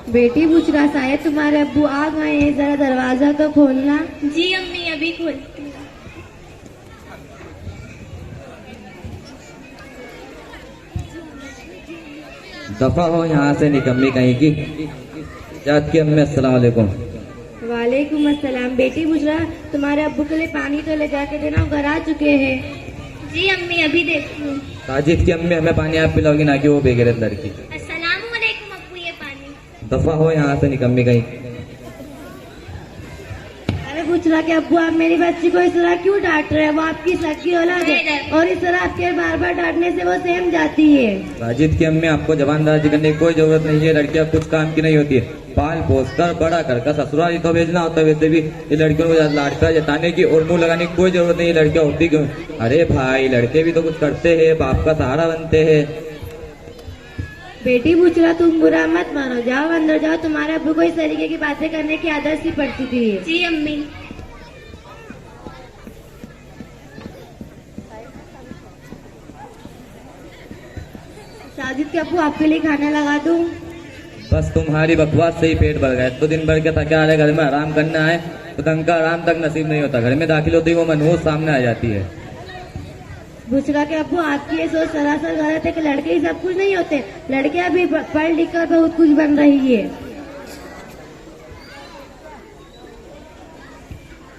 बेटी बुशरा, शायद तुम्हारे अब्बू आ गए हैं, जरा दरवाजा तो खोलना। जी अम्मी, अभी खोलती हूँ। दफा हो यहाँ से निकम्मी कहीं की। जात की अम्मी, अस्सलाम वालेकुम। वालेकुम अस्सलाम। बेटी बुशरा, तुम्हारे अब्बू के लिए पानी तो ले जाके देना, वो घर आ चुके हैं। जी अम्मी, अभी देखती हूँ। साजिद की अम्मी, हमें पानी आप पिलाओगी, ना कि वो बेगैरत लड़की। अस्सलाम वालेकुम अब्बू, ये पानी। दफा हो यहाँ से निकम्मी कहीं। अरे बुशरा के अब्बू, आप मेरी बच्ची को इस तरह क्यों डांट रहे हैं? वो आपकी सगी औलाद है और इस तरह आपके बार बार डांटने से वो सहम जाती है। साजिद की अम्मी, आपको जबानदाजी करने की कोई जरूरत नहीं है। लड़कियां कुछ काम की नहीं होती है। पाल पोस कर बड़ा कर ससुराल ही तो भेजना होता है। वैसे भी ये लड़कियों को लाडका जताने की और मुंह लगाने की कोई जरूरत नहीं है। लड़कियां होती क्यों? अरे भाई, लड़के भी तो कुछ करते हैं, बाप का सहारा बनते हैं। बेटी बुशरा, तुम बुरा मत मानो, जाओ अंदर जाओ। तुम्हारे अब्बू को इस तरीके की बातें करने की आदत सी पड़ चुकी है। जी अम्मी। साजिद के अब्बू, आपके लिए खाना लगा दूं? बस तुम्हारी बकवास से ही पेट भर गए। तो दिन भर के थके आ रहे, घर में आराम करना है तो ढंग का आराम तक नसीब नहीं होता। घर में दाखिल होती वो मनहूस सामने आ जाती है। बुशरा के अब्बू, आपकी ये सोच सरासर गलत है कि लड़के ही सब कुछ नहीं होते। लड़कियां भी पढ़ लिख कर बहुत कुछ बन रही है।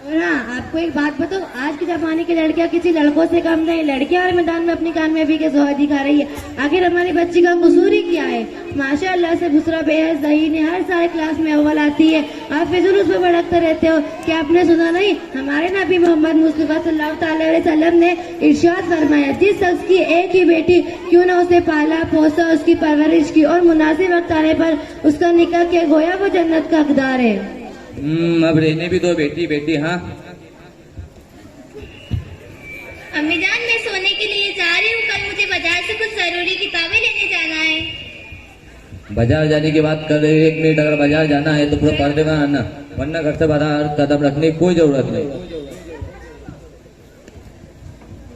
और हाँ, आपको एक बात बताओ, आज के जमाने की लड़कियां किसी लड़कों से कम नहीं। लड़कियां हर मैदान में अपनी कामयाबी के जोहर दिखा रही है। आखिर हमारी बच्ची का कसूर ही क्या है? माशाअल्लाह से बुशरा बेहद ज़हीन है, हर सारे क्लास में अव्वल आती है। आप फिजूल उस पर भड़कते रहते हो। क्या आपने सुना नहीं? हमारे नबी मोहम्मद मुस्तफा सल्लल्लाहु अलैहि वसल्लम ने इरशाद फरमाया, जिस शख्स की एक ही बेटी क्यों न उसे पाला पोसा, उसकी परवरिश की और मुनासिब वक्त आने पर उसका निकाह किया, गोया वो जन्नत का हकदार है। अब रहने भी दो बेटी बेटी। हाँ अम्मी जान, मैं सोने के लिए जा रही हूँ। कल मुझे बाजार से कुछ जरूरी किताबें लेने जाना है। बाजार जाने की बात कर रहे हो? 1 मिनट, अगर बाजार जाना है तो पूरा पर्दे में आना, वरना घर से बाहर कदम रखने की कोई जरूरत नहीं।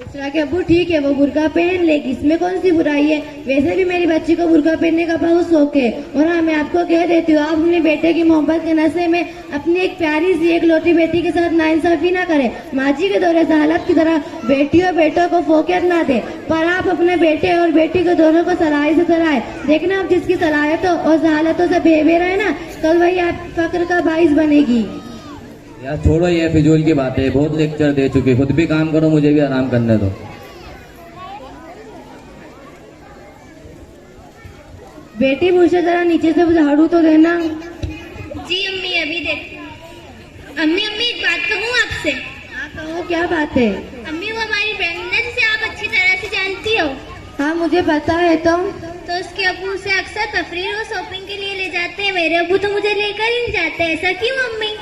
बुशरा के अब्बू, ठीक है, वो बुर्का पहन लेगी, इसमें कौन सी बुराई है? वैसे भी मेरी बच्ची को बुर्का पहनने का बहुत शौक है। और हाँ, मैं आपको कह देती हूँ, आप अपने बेटे की मोहब्बत के नशे में अपनी एक प्यारी सी एक लौटी बेटी के साथ नाइंसाफी ना करें। माजी के दौरे हालत की तरह बेटी और बेटों को फोकियत ना दे, पर आप अपने बेटे और बेटी को दोनों को सलाही से सलाहे। देखना, आप जिसकी सलाहियतों और जहालतों से बेबेरा है ना, कल वही आप फक्र का बाइस बनेगी। यार छोड़ो ये फिजूल की बातें, बहुत लेक्चर दे चुके। खुद भी काम करो, मुझे भी आराम करने दो। बेटी बुशरा, जरा नीचे से झाड़ू तो देना। जी अम्मी, अभी देखती हूँ। अम्मी अम्मी, एक बात कहूँ आपसे? हाँ कहो, क्या बात है? अम्मी, वो हमारी फ्रेंड है जिसे आप अच्छी तरह से जानती हो। हाँ मुझे पता है। तो उसके अब्बू उसे अक्सर तफरीह और शॉपिंग के लिए ले जाते हैं। मेरे अब्बू तो मुझे लेकर ही नहीं जाते। ऐसा क्यों अम्मी?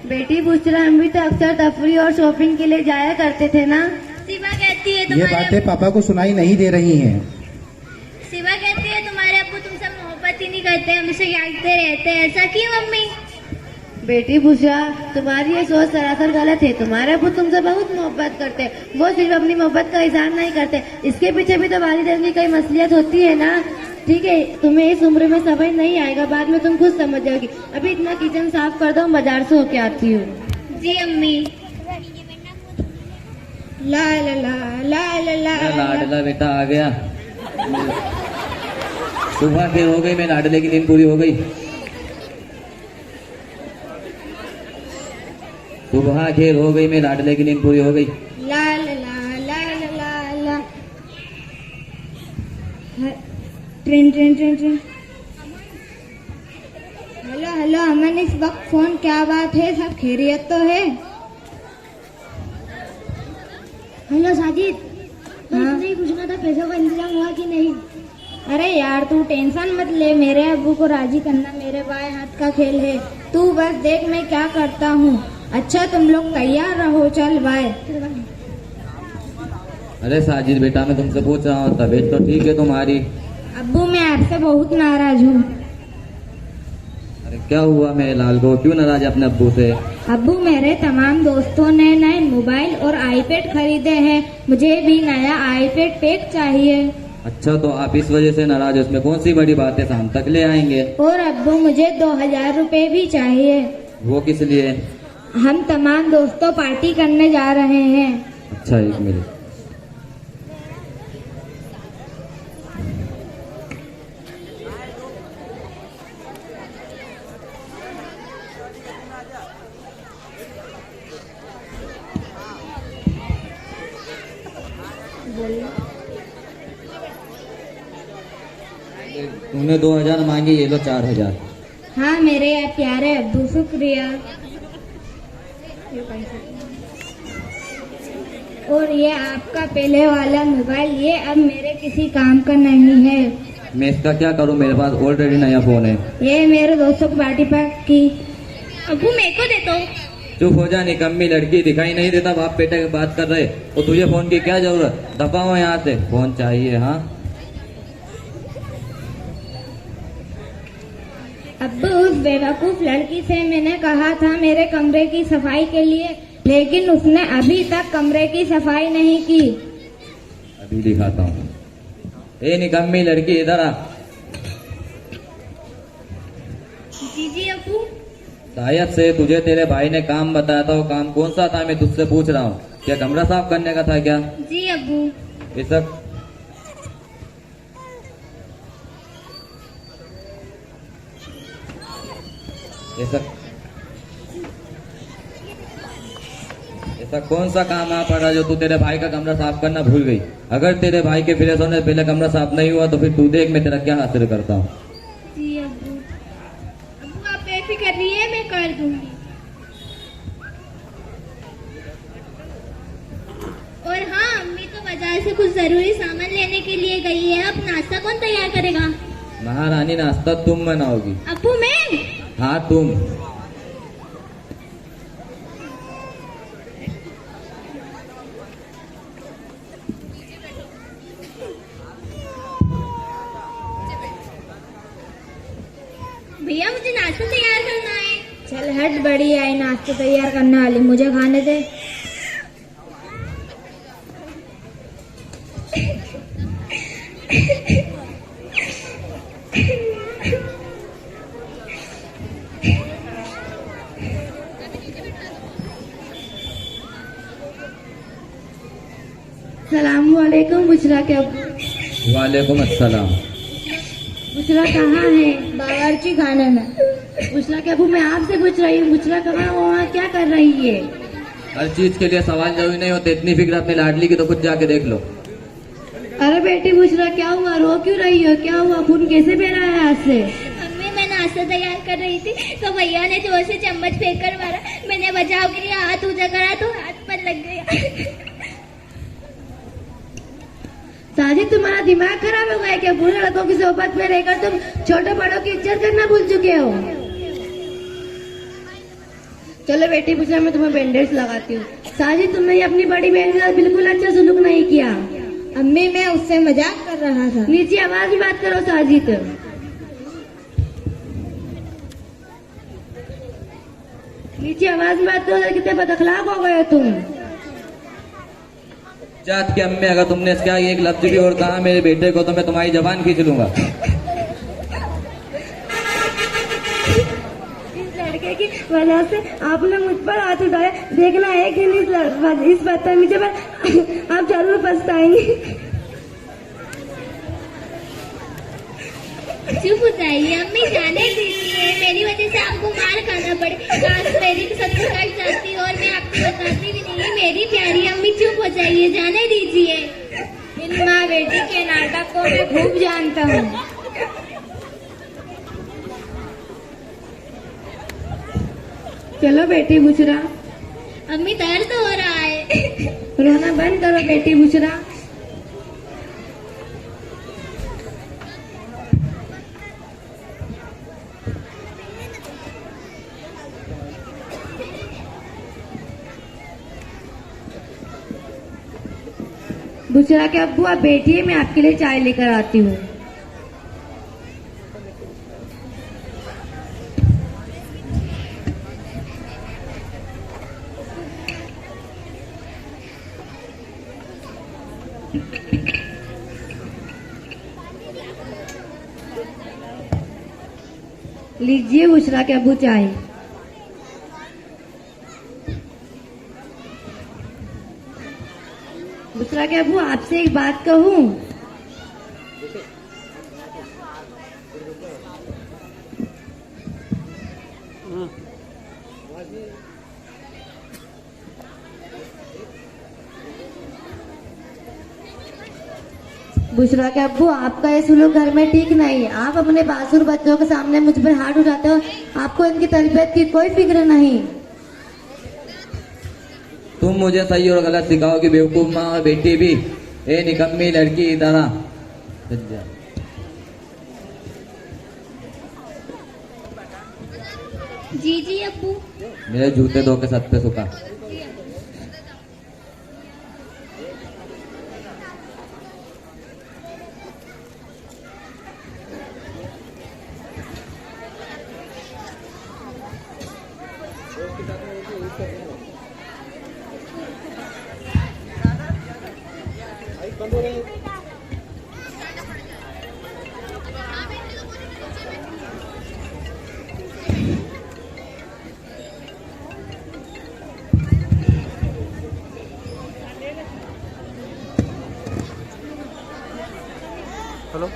बेटी बुशरा, हम भी तो अक्सर तफरीह और शॉपिंग के लिए जाया करते थे ना। शिवा कहती है ये तुम्हारे बातें पापा को सुनाई नहीं दे रही हैं। शिवा कहती है तुम्हारे अब्बू तुमसे मोहब्बत ही नहीं करते, हमसे यादते रहते हैं। ऐसा क्यों अम्मी? बेटी बुशरा, तुम्हारी ये सोच सरासर गलत है। तुम्हारे अब्बू तुमसे बहुत मोहब्बत करते हैं। वो सिर्फ अपनी मोहब्बत का इजहार नहीं करते, इसके पीछे भी तो वालिदैन की कई मसलियत होती है ना। ठीक है, तुम्हें इस उम्र में समझ नहीं आएगा, बाद में तुम खुद समझ जाओगी। अभी इतना किचन साफ कर दो, बाजार से होके आती हूँ। जी अम्मी। ला ला ला ला ला ला लाडला बेटा आ गया। सुबह फिर हो गई, मैं लाडले की नींद पूरी हो गई। सुबह खेल हो गई, मैं लाडले की नींद पूरी हो गई। ला ला ला ला ला ला ला। Train train train train. Hello hello Aman, इस वक्त फोन, क्या बात है? सब खैरियत तो है? हेलो साजिद, हाँ? नहीं पूछना था, पैसों का इंतजाम हुआ कि नहीं? अरे यार तू टेंशन मत ले, मेरे अब्बू को राजी करना मेरे बाएं हाथ का खेल है। तू बस देख मैं क्या करता हूँ। अच्छा तुम लोग तैयार रहो, चल बाय। अरे साजिद बेटा, मैं तुमसे पूछ रहा हूँ, तबीयत तो ठीक है तुम्हारी? अब्बू मैं आपसे बहुत नाराज हूँ। अरे क्या हुआ मेरे लाल को, क्यों नाराज है अपने अब्बू से? अब्बू मेरे तमाम दोस्तों ने नए मोबाइल और आईपैड खरीदे हैं, मुझे भी नया आईपैड पैक चाहिए। अच्छा, तो आप इस वजह से नाराज हो, इसमें कौन सी बड़ी बात है, शाम तक ले आएंगे। और अब्बू मुझे 2000 रुपए भी चाहिए। वो किस लिए। हम तमाम दोस्तों पार्टी करने जा रहे हैं। अच्छा, एक मिनट। तूने 2000 मांगी, ये लो 4000। हाँ मेरे प्यारे अब्बू, शुक्रिया। और ये आपका पहले वाला मोबाइल, ये अब मेरे किसी काम का नहीं है। मैं इसका क्या करूं, मेरे पास ऑलरेडी नया फोन है। ये मेरे दोस्तों की पार्टी पैक की। अब्बू मेरे को दे दो। चुप हो जा निकम्मी लड़की, दिखाई नहीं देता बाप बेटे की बात कर रहे, और तुझे फोन की क्या जरूरत, दफा हो यहाँ से, फोन चाहिए। हाँ अब्बू, उस बेवकूफ लड़की से मैंने कहा था मेरे कमरे की सफाई के लिए, लेकिन उसने अभी तक कमरे की सफाई नहीं की। अभी दिखाता हूँ। ए निकम्मी लड़की, इधर आ। जी जी अब्बू। शायद से तुझे तेरे भाई ने काम बताया था, वो काम कौन सा था मैं तुझसे पूछ रहा हूँ, क्या कमरा साफ करने का था क्या। जी अब्बू। ये सब ऐसा कौन सा काम आ पड़ा जो तू तेरे भाई का कमरा साफ करना भूल गई। अगर तेरे भाई के फ्रेश होने से पहले कमरा साफ नहीं हुआ तो फिर तू देख मैं तेरा क्या हासिल करता हूँ। जी अब्बू। अब्बू आप बेफिक्र रहिए, मैं कर दूंगी। और हाँ, अम्मी तो बाजार से कुछ जरूरी सामान लेने के लिए गई है। अब नाश्ता कौन तैयार करेगा। महारानी, नाश्ता तुम बनाओगी। अब्बू मैं। हाँ तुम। भैया मुझे नाश्ता तैयार करना है। चल हट, बड़ी आई नाश्ता तैयार करने वाली, मुझे खाने दे। सलामुअलैकुम बुशरा के अब्बू। वालेकुम अस्सलाम। बुशरा कहाँ है। बावर्ची खाने में। बुशरा के अब्बू, मैं आपसे पूछ रही हूँ, बुशरा कहाँ वहाँ क्या कर रही है। हर चीज के लिए सवाल जरूरी नहीं होते, इतनी फिक्र अपने लाडली की तो खुद जाके देख लो। अरे बेटी बुशरा, क्या हुआ, रो क्यों रही हो, क्या हुआ, खून कैसे बह रहा है हाथ से। मम्मी मैं नाश्ता तैयार कर रही थी तो भैया ने जोर से चम्मच फेंक कर मारा। मैंने बचाव के लिए हाथ ऊंचा करा तो हाथ पर लग गया। साजिद, तुम्हारा दिमाग खराब हो गया क्या। बुरे लड़कों की सोबत में रहकर तुम छोटे बड़ों की इज्जत करना भूल चुके हो। चलो बेटी बुशरा, मैं तुम्हें बैंडेज लगाती हूँ। साजिद, तुमने अपनी बड़ी बहन के साथ बिल्कुल अच्छा सुलूक नहीं किया। अम्मी मैं उससे मजाक कर रहा था। नीचे आवाज में बात करो साजिद। नीचे आवाज में बात करो, कितने बदअखलाक हो गए हो तुम। जात के अम्मे, अगर तुमने इसका एक लफ्ज भी और कहा मेरे बेटे को तो मैं तुम्हारी जबान खींच लूंगा। इस लड़के की वजह से आपने मुझ पर हाथ उठाया। देखना है कि इस बदतमीजी पर आप जरूर पछताएंगे। चुप हो जाइए अम्मी, जाने दीजिए। मेरी वजह से आपको मार खाना पड़े। काश मेरी सब कुछ कट जाती और मैं आपको बताती भी नहीं। मेरी प्यारी अम्मी चुप हो जाइए, जाने दीजिए। इन माँ बेटी के नाटक को मैं खूब जानता हूँ। चलो बेटी बुशरा। अम्मी दर्द हो रहा है। रोना बंद करो बेटी बुशरा। बुशरा के अब्बू, आप बैठिए, मैं आपके लिए चाय लेकर आती हूँ। लीजिए बुशरा के अब्बू चाय। बुशरा के अब्बू आपसे एक बात कहूँ। बुशरा के अब्बू आपका ये सुलूक घर में ठीक नहीं है। आप अपने बासुर बच्चों के सामने मुझ पर हाथ उठाते हो। आपको इनकी तरबियत की कोई फिक्र नहीं। तुम मुझे सही और गलत सिखाओगी बेवकूफ माँ और बेटी भी। ए निकम्मी लड़की इधर आ। जी जी अब्बू। मेरे जूते धो के छत पे सुखा। हेलो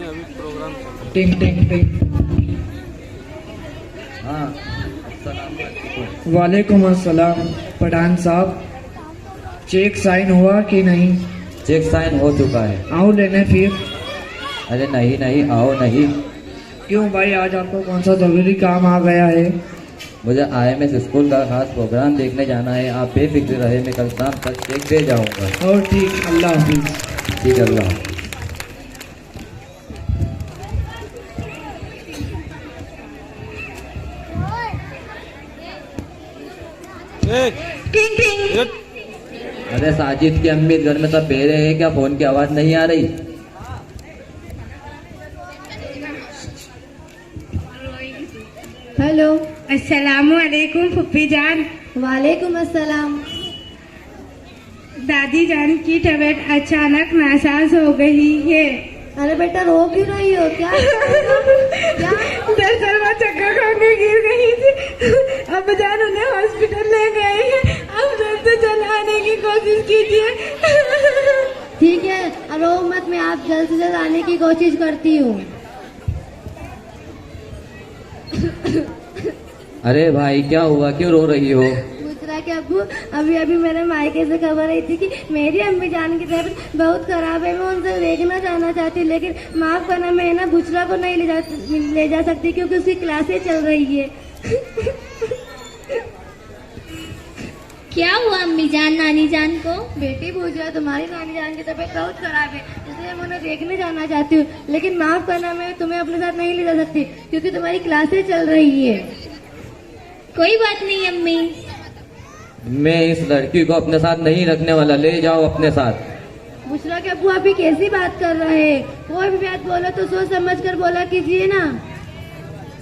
अभी प्रोग्राम टिंग टिंग टिंग। हाँ वालेकुम अस्सलाम। पठान साहब, चेक साइन हुआ कि नहीं? चेक साइन हो चुका है। आओ लेने फिर। अरे नहीं नहीं आओ नहीं। क्यों भाई, आज आपको कौन सा जरूरी काम आ गया है? मुझे IMS स्कूल का खास प्रोग्राम देखने जाना है। आप बेफिक्र रहे, मैं कल शाम तक चेक दे जाऊंगा। और ठीक, अल्लाह हाफिज। ठीक है अल्लाह। टिंग टिंग। अरे साजिद की अम्मी घर में सब बेरे हैं क्या? फोन की आवाज नहीं आ रही? हेलो। अस्सलामु अलैकुम फुप्पी जान। वालेकुम अस्सलाम। दादी जान की तबीयत अचानक नासाज हो गई है। अरे बेटा रो क्यों रही हो? क्या क्या? दरअसल वो चक्कर खाने गिर गई थी। अब जान उन्हें हॉस्पिटल ले गए हैं। अब जल्द से जल्द आने की कोशिश कीजिए। ठीक है, रो मत, मैं आप जल्द से जल्द आने की कोशिश करती हूँ। अरे भाई क्या हुआ, क्यों रो रही हो? बुशरा के अब्बू, अभी अभी मेरे मायके से खबर आई थी कि मेरी अम्मी जान की तबीयत बहुत खराब है। मैं उनसे देखना जाना चाहती, लेकिन माफ करना, मैं ना बुशरा को नहीं ले जा सकती क्योंकि उसकी क्लासें चल रही है। क्या हुआ अम्मी जान नानी जान को? बेटी बुशरा, तुम्हारी नानी जान की तबीयत बहुत खराब है, इसलिए मैं उन्हें देखने जाना चाहती हूँ, लेकिन माफ करना, मैं तुम्हें अपने साथ नहीं ले जा सकती क्योंकि तुम्हारी क्लासें चल रही है। कोई बात नहीं अम्मी। मैं इस लड़की को अपने साथ नहीं रखने वाला, ले जाओ अपने साथ। बुशरा के अब्बू अभी कैसी बात कर रहे हैं? कोई भी बात बोलो तो सोच समझ कर बोला कीजिए ना।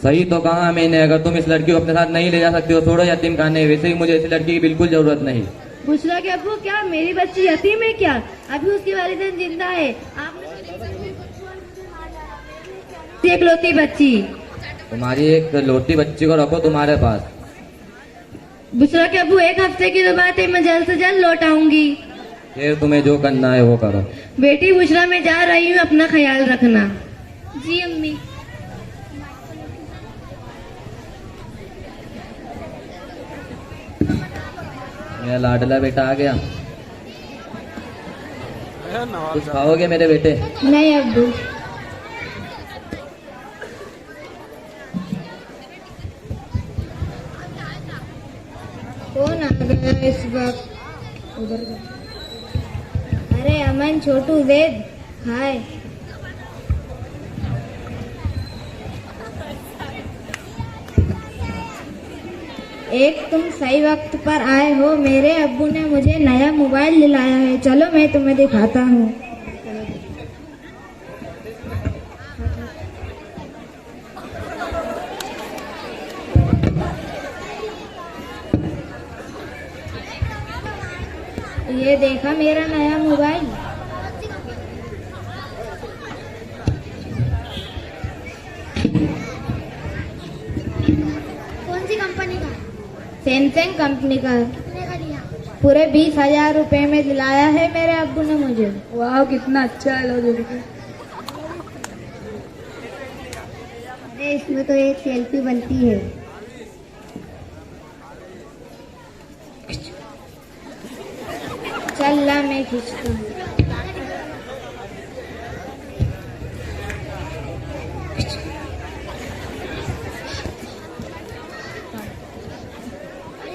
सही तो कहा मैंने, अगर तुम इस लड़की को अपने साथ नहीं ले जा सकते हो छोड़ो यतीम खाने। वैसे ही मुझे इस लड़की की बिल्कुल जरूरत नहीं। बुशरा के अब्बू, क्या मेरी बच्ची यतीम है क्या? अभी उसकी वालिदैन जिंदा है। आपने एक लौती बच्ची। तुम्हारी एक लौती बच्ची को रखो तुम्हारे पास। बुशरा के अब्बू, एक हफ्ते की तो बात है, मैं जल्द से जल्द लौट आऊंगी। फिर तुम्हें जो करना है वो करो। बेटी बुशरा, मैं जा रही हूँ, अपना ख्याल रखना। जी अम्मी। मेरा लाडला बेटा आ गया। नवाब कुछ खाओगे मेरे बेटे? नहीं अब्बू। कौन आ गया इस वक्त? उधर का। अरे अमन, छोटू, जैद, हाय। एक तुम सही वक्त पर आए हो। मेरे अब्बू ने मुझे नया मोबाइल दिलाया है, चलो मैं तुम्हें दिखाता हूँ। ये देखा मेरा नया मोबाइल। सैमसंग कंपनी का। पूरे 20,000 रुपए में दिलाया है मेरे अब्बू ने मुझे। वाह कितना अच्छा है। लो देखो। अरे इसमें तो एक सेल्फी बनती है। चल ला मैं खींचता हूँ।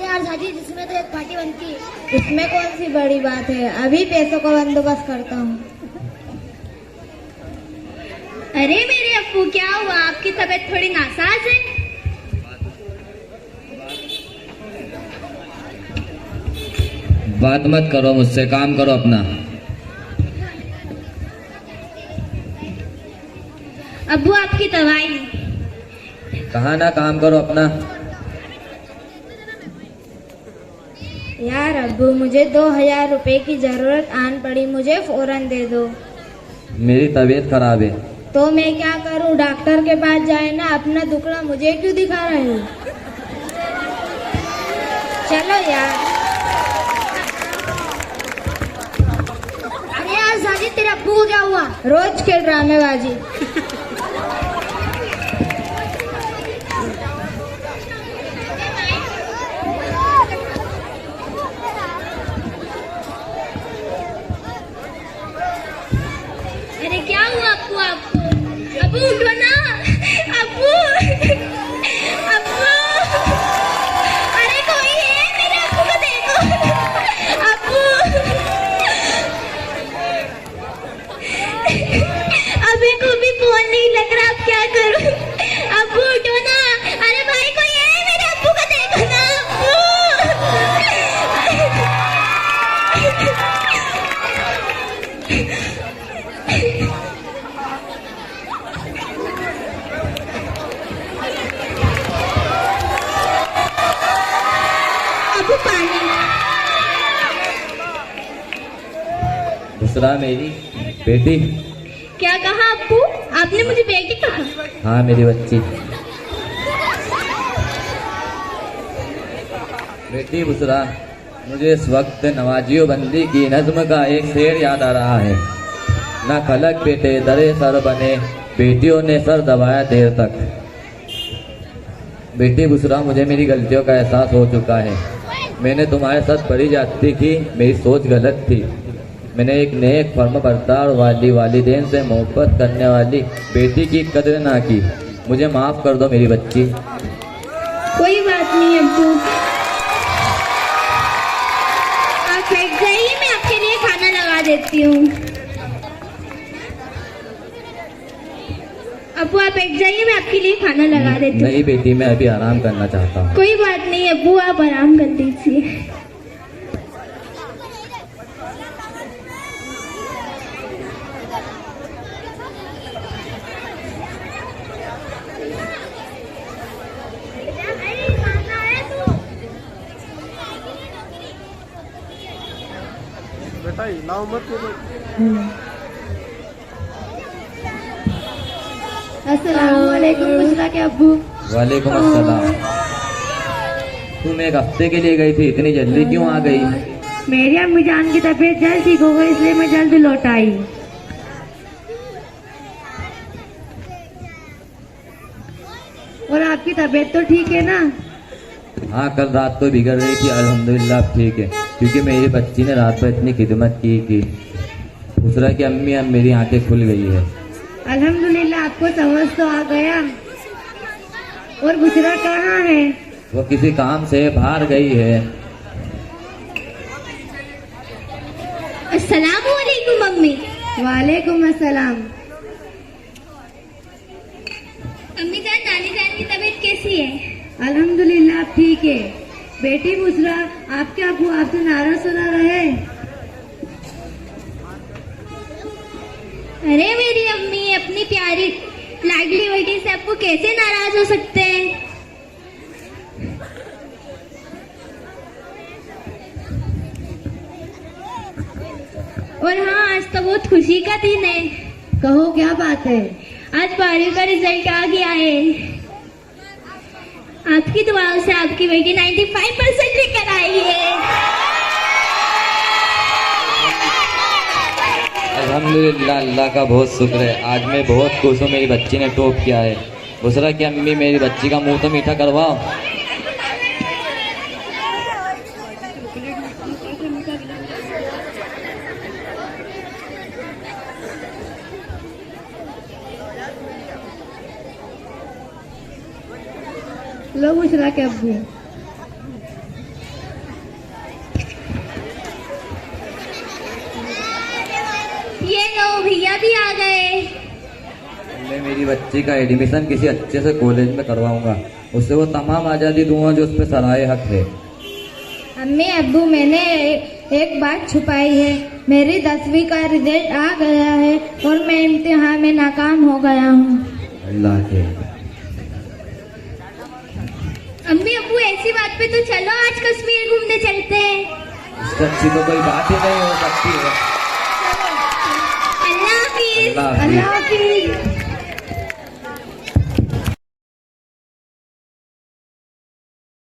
यार झाजी, जिसमें तो एक पार्टी बनती है। इसमें कौन सी बड़ी बात है, अभी पैसों का बंदोबस्त करता हूँ। अरे मेरे अप्पू, क्या हुआ? आपकी तबीयत थोड़ी नासाज है। बात मत करो मुझसे, काम करो अपना। अब्बू आपकी दवाई। कहा ना काम करो अपना। यार अब्बू, मुझे 2,000 रुपए की जरूरत आन पड़ी, मुझे फौरन दे दो। मेरी तबीयत खराब है। तो मैं क्या करूं? डॉक्टर के पास जाए ना, अपना दुखड़ा मुझे क्यों दिखा रहे हो? चलो यार। अरे यार झाजी, तेरे अब्बू को क्या हुआ? रोज के ड्रामेबाजी। अरे क्या हुआ अप्पू आपको? अब्बू उठो ना। अब्बू, अब्बू, अरे कोई है? मेरे अब्बू को देखो। अब्बू, अभी को भी फोन नहीं लग रहा, अब क्या करूं? अब्बू उठो ना। अरे भाई कोई है? मेरे अब्बू को देखो ना। अब्बू पानी। दूसरा मेरी बेटी। क्या कहा अप्पू? आपने मुझे बेटी कहा? हाँ मेरी बच्ची। बेटी बुसरा, मुझे इस वक्त नवाजियो बंदी की नज्म का एक शेर याद आ रहा है। ना खलक बेटे दरे सर बने, बेटियों ने सर दबाया देर तक। बेटी बुसरा, मुझे मेरी गलतियों का एहसास हो चुका है। मैंने तुम्हारे साथ बड़ी ज्यादती की, मेरी सोच गलत थी। मैंने एक नेक फर्म बरदार वाली वालिदैन से मोहब्बत करने वाली बेटी की कदर ना की। मुझे माफ कर दो मेरी बच्ची। कोई बात नहीं अब्बू, आप बैठ जाइए, मैं आपके लिए खाना लगा देती हूँ। अब्बू आप बैठ जाइए, मैं आपके लिए खाना लगा देती हूँ। नहीं बेटी, मैं अभी आराम करना चाहता हूँ। कोई बात नहीं अब्बू, आप आराम कर लीजिए। अस्सलाम वालेकुम बुशरा के अब्बू। वालेकुम अस्सलाम। तुम एक हफ्ते के लिए गई थी, इतनी जल्दी क्यों आ गई? मेरी अम्मी जान की तबीयत जल्द ठीक हो गई, इसलिए मैं जल्द लौट आई। और आपकी तबीयत तो ठीक है ना? हाँ, कल रात को बिगड़ रही थी, अल्हम्दुलिल्लाह अब ठीक है। क्योंकि मेरी बच्ची ने रात भर इतनी खिदमत की बुशरा की अम्मी, अब मेरी आंखें खुल गई है। अल्हम्दुलिल्लाह, आपको समझ तो आ गया। और बुशरा कहाँ है? वो किसी काम से बाहर गई है। अस्सलाम वालेकुम मम्मी। वालेकुम अस्सलाम। अम्मी जान, नानी जान की तबीयत कैसी है? अल्हम्दुलिल्लाह अब ठीक है। बेटी बुशरा, आपके अब्बू आपसे नाराज सुना रहे? अरे मेरी अम्मी, अपनी प्यारी लाडली बेटी से आपको कैसे नाराज हो सकते हैं? और हाँ, आज तो बहुत खुशी का दिन है। कहो क्या बात है? आज 12वीं का रिजल्ट आ गया है। आपकी दुआओं से आपकी बेटी 95% लेकर आई है। अल्हम्दुलिल्लाह, अल्लाह का बहुत शुक्र है। आज मैं बहुत खुश हूँ, मेरी बच्ची ने टॉप किया है। बुसरा की अम्मी, मेरी बच्ची का मुंह तो मीठा करवाओ। लो बुशरा के अब्बू। ये लो भैया भी आ गए। मैं मेरी बच्ची का एडमिशन किसी अच्छे से कॉलेज में करवाऊंगा, उससे वो तमाम आज़ादी दूंगा जो उस पर सराय हक है। अम्मी अब्बू, मैंने एक बात छुपाई है। मेरी 10वीं का रिजल्ट आ गया है और मैं इम्तिहान में नाकाम हो गया हूँ। अल्लाह के अम्मी अब्बू, ऐसी बात पे तो चलो आज कश्मीर घूमने चलते हैं। इससे अच्छी तो कोई बात ही नहीं हो सकती है। अल्लाह हाफिज। अल्लाह हाफिज। अल्लाह हाफिज।